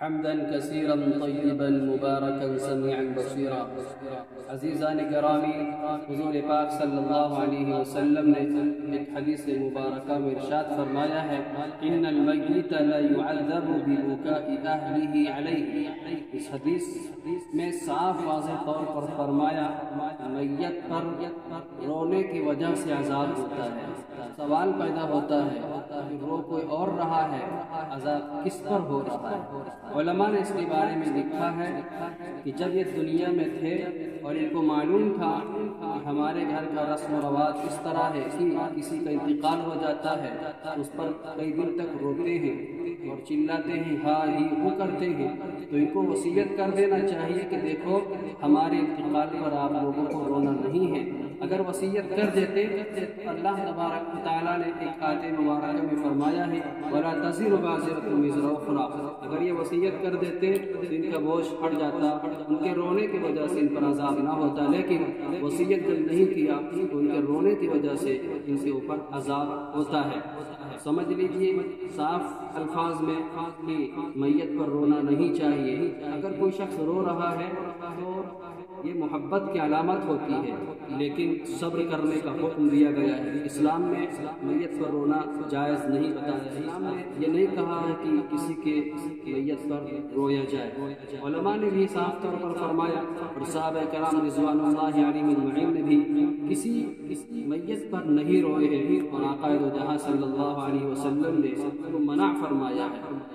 حمدا كثيرا طيبا مباركا سميعا بصيرا۔ عزیزان گرامی، حضور پاک صلی اللہ علیہ وسلم نے ایک حدیث مبارکہ میں ارشاد فرمایا ہے، ان المیت لا يعذب ببكاء اہلہ علیہ۔ اس حدیث میں صاف واضح طور پر فرمایا میت پر رونے کی وجہ سے عذاب ہوتا ہے۔ سوال پیدا ہوتا ہے کہ رو کوئی اور رہا ہے، عذاب کس پر ہو رہا ہے؟ علماء نے اس کے بارے میں لکھا ہے کہ جب یہ دنیا میں تھے اور ان کو معلوم تھا کہ ہمارے گھر کا رسم و رواج اس طرح ہے کہ کسی کا انتقال ہو جاتا ہے تو اس پر کئی دن تک روتے ہیں اور چلاتے ہیں، ہاں ہی وہ کرتے ہیں، تو ان کو وصیت کر دینا چاہیے کہ دیکھو ہمارے انتقال پر آپ لوگوں کو رونا نہیں ہے۔ اگر وصیت کر دیتے تو اللہ تبارک و تعالیٰ نے ایک آیت مبارکہ میں فرمایا ہے وَلَا تَزِرُ وَازِرَةٌ وِزْرَ أُخْرَىٰ۔ اگر یہ وصیت کر دیتے تو ان کا بوجھ ہٹ جاتا، ان کے رونے کی وجہ سے ان پر عذاب نہ ہوتا، لیکن وصیت جب نہیں کیا تو ان کے رونے کی وجہ سے ان کے اوپر عذاب ہوتا ہے۔ سمجھ لیجئے صاف الفاظ میں کہ میت پر رونا نہیں چاہیے۔ اگر کوئی شخص رو رہا ہے تو یہ محبت کی علامت ہوتی ہے، لیکن صبر کرنے کا حکم دیا گیا ہے۔ اسلام میں میت پر رونا جائز نہیں بتایا، اسلام نے یہ نہیں کہا ہے کہ کسی کے میت پر رویا جائے۔ علماء نے بھی صاف طور پر فرمایا اور صحابہ کرام رضوان اللہ علیہم اجمعین نے بھی کسی میت پر نہیں روئے ہیں، اور آقا دو جہاں صلی اللہ علیہ وسلم نے منع فرمایا ہے۔